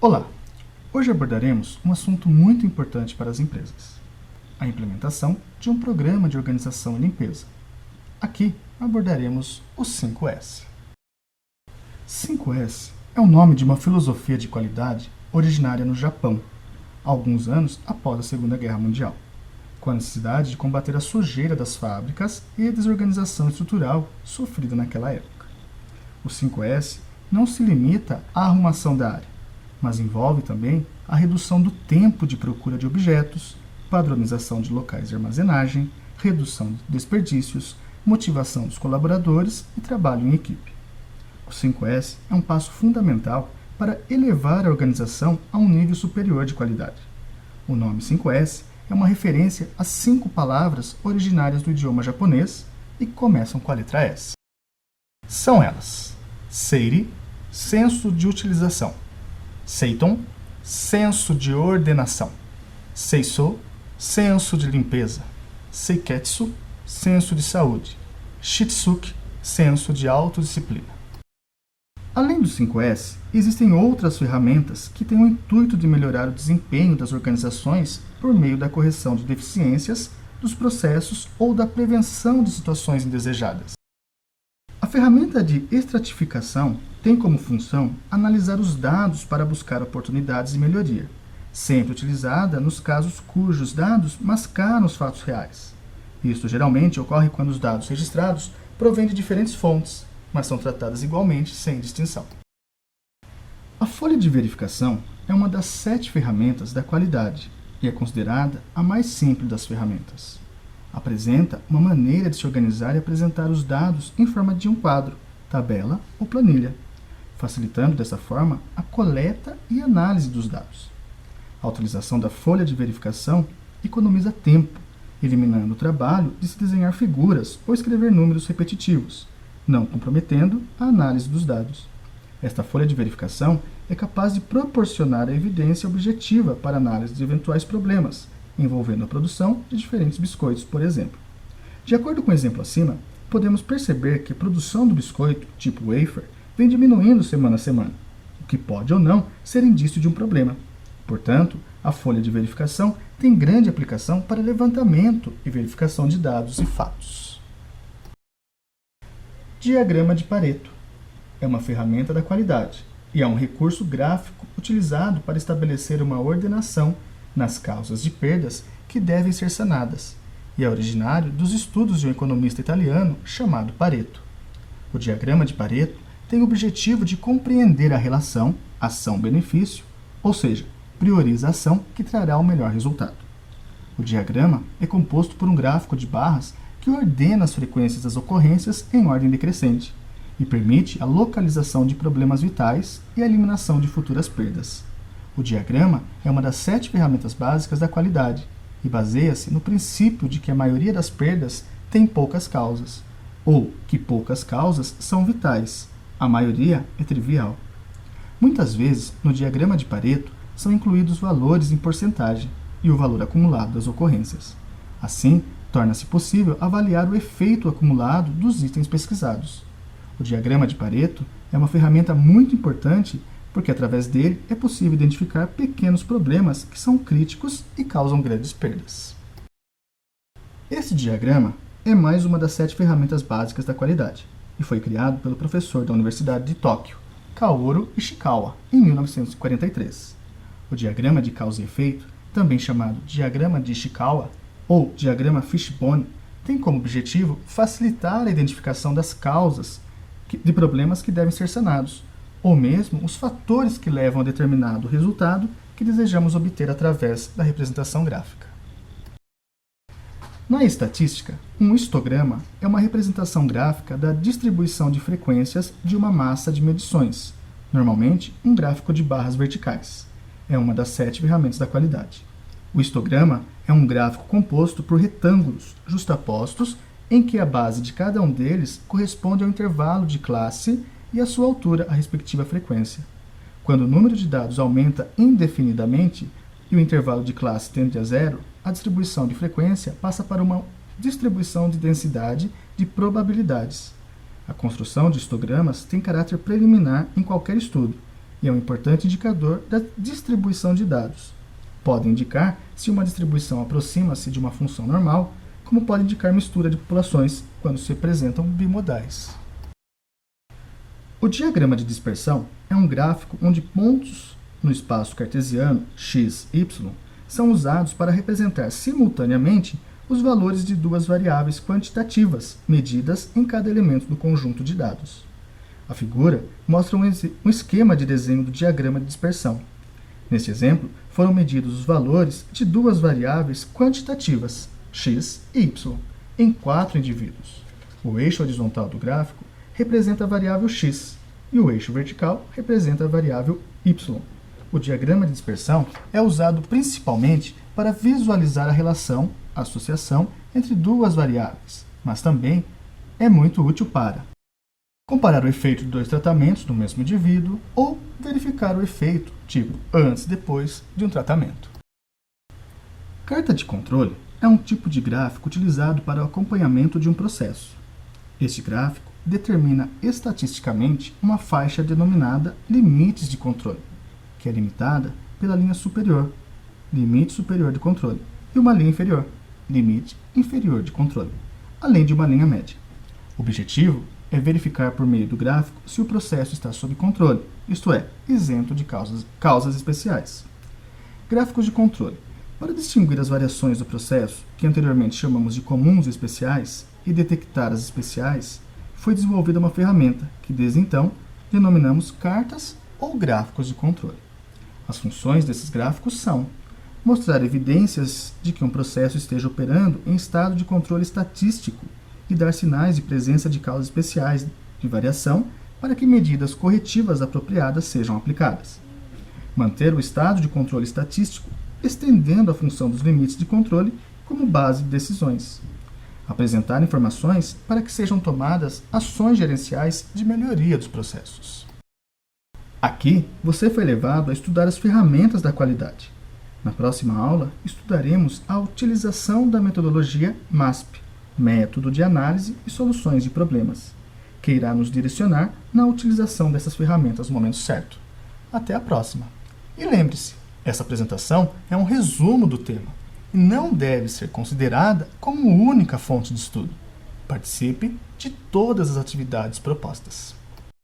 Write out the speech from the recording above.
Olá! Hoje abordaremos um assunto muito importante para as empresas: a implementação de um programa de organização e limpeza. Aqui abordaremos os 5S. 5S é o nome de uma filosofia de qualidade originária no Japão, alguns anos após a Segunda Guerra Mundial, com a necessidade de combater a sujeira das fábricas e a desorganização estrutural sofrida naquela época. O 5S não se limita à arrumação da área, mas envolve também a redução do tempo de procura de objetos, padronização de locais de armazenagem, redução de desperdícios, motivação dos colaboradores e trabalho em equipe. O 5S é um passo fundamental para elevar a organização a um nível superior de qualidade. O nome 5S é uma referência às 5 palavras originárias do idioma japonês e que começam com a letra S. São elas: Seiri, senso de utilização; Seiton, senso de ordenação; Seiso, senso de limpeza; Seiketsu, senso de saúde; Shitsuke, senso de autodisciplina. Além do 5S, existem outras ferramentas que têm o intuito de melhorar o desempenho das organizações por meio da correção de deficiências dos processos ou da prevenção de situações indesejadas. A ferramenta de estratificação tem como função analisar os dados para buscar oportunidades de melhoria, sempre utilizada nos casos cujos dados mascaram os fatos reais. Isto geralmente ocorre quando os dados registrados provêm de diferentes fontes, mas são tratadas igualmente sem distinção. A folha de verificação é uma das 7 ferramentas da qualidade e é considerada a mais simples das ferramentas. Apresenta uma maneira de se organizar e apresentar os dados em forma de um quadro, tabela ou planilha, facilitando dessa forma a coleta e análise dos dados. A utilização da folha de verificação economiza tempo, eliminando o trabalho de se desenhar figuras ou escrever números repetitivos, não comprometendo a análise dos dados. Esta folha de verificação é capaz de proporcionar a evidência objetiva para análise de eventuais problemas, envolvendo a produção de diferentes biscoitos, por exemplo. De acordo com o exemplo acima, podemos perceber que a produção do biscoito, tipo wafer, vem diminuindo semana a semana, o que pode ou não ser indício de um problema. Portanto, a folha de verificação tem grande aplicação para levantamento e verificação de dados e fatos. Diagrama de Pareto é uma ferramenta da qualidade e é um recurso gráfico utilizado para estabelecer uma ordenação nas causas de perdas que devem ser sanadas, e é originário dos estudos de um economista italiano chamado Pareto. O diagrama de Pareto tem o objetivo de compreender a relação ação-benefício, ou seja, prioriza a ação que trará o melhor resultado. O diagrama é composto por um gráfico de barras que ordena as frequências das ocorrências em ordem decrescente e permite a localização de problemas vitais e a eliminação de futuras perdas. O diagrama é uma das 7 ferramentas básicas da qualidade e baseia-se no princípio de que a maioria das perdas tem poucas causas, ou que poucas causas são vitais, a maioria é trivial. Muitas vezes, no diagrama de Pareto, são incluídos valores em porcentagem e o valor acumulado das ocorrências. Assim, torna-se possível avaliar o efeito acumulado dos itens pesquisados. O diagrama de Pareto é uma ferramenta muito importante porque através dele é possível identificar pequenos problemas que são críticos e causam grandes perdas. Esse diagrama é mais uma das 7 ferramentas básicas da qualidade e foi criado pelo professor da Universidade de Tóquio, Kaoru Ishikawa, em 1943. O diagrama de causa e efeito, também chamado diagrama de Ishikawa ou diagrama Fishbone, tem como objetivo facilitar a identificação das causas de problemas que devem ser sanados, ou mesmo os fatores que levam a determinado resultado que desejamos obter através da representação gráfica. Na estatística, um histograma é uma representação gráfica da distribuição de frequências de uma massa de medições, normalmente um gráfico de barras verticais. É uma das 7 ferramentas da qualidade. O histograma é um gráfico composto por retângulos justapostos em que a base de cada um deles corresponde ao intervalo de classe e a sua altura, a respectiva frequência. Quando o número de dados aumenta indefinidamente e o intervalo de classe tende a zero, a distribuição de frequência passa para uma distribuição de densidade de probabilidades. A construção de histogramas tem caráter preliminar em qualquer estudo e é um importante indicador da distribuição de dados. Pode indicar se uma distribuição aproxima-se de uma função normal, como pode indicar mistura de populações quando se representam bimodais. O diagrama de dispersão é um gráfico onde pontos no espaço cartesiano x, y são usados para representar simultaneamente os valores de duas variáveis quantitativas medidas em cada elemento do conjunto de dados. A figura mostra um esquema de desenho do diagrama de dispersão. Neste exemplo, foram medidos os valores de duas variáveis quantitativas, x e y, em 4 indivíduos. O eixo horizontal do gráfico representa a variável x e o eixo vertical representa a variável y. O diagrama de dispersão é usado principalmente para visualizar a relação, a associação entre duas variáveis, mas também é muito útil para comparar o efeito de dois tratamentos no mesmo indivíduo ou verificar o efeito, tipo antes e depois de um tratamento. Carta de controle é um tipo de gráfico utilizado para o acompanhamento de um processo. Este gráfico determina estatisticamente uma faixa denominada limites de controle, que é limitada pela linha superior, limite superior de controle, e uma linha inferior, limite inferior de controle, além de uma linha média. O objetivo é verificar por meio do gráfico se o processo está sob controle, isto é, isento de causas especiais. Gráficos de controle. Para distinguir as variações do processo, que anteriormente chamamos de comuns e especiais, e detectar as especiais, foi desenvolvida uma ferramenta que, desde então, denominamos cartas ou gráficos de controle. As funções desses gráficos são mostrar evidências de que um processo esteja operando em estado de controle estatístico e dar sinais de presença de causas especiais de variação para que medidas corretivas apropriadas sejam aplicadas. Manter o estado de controle estatístico, estendendo a função dos limites de controle como base de decisões. Apresentar informações para que sejam tomadas ações gerenciais de melhoria dos processos. Aqui, você foi levado a estudar as ferramentas da qualidade. Na próxima aula, estudaremos a utilização da metodologia MASP, Método de Análise e Soluções de Problemas, que irá nos direcionar na utilização dessas ferramentas no momento certo. Até a próxima! E lembre-se, essa apresentação é um resumo do tema e não deve ser considerada como única fonte de estudo. Participe de todas as atividades propostas.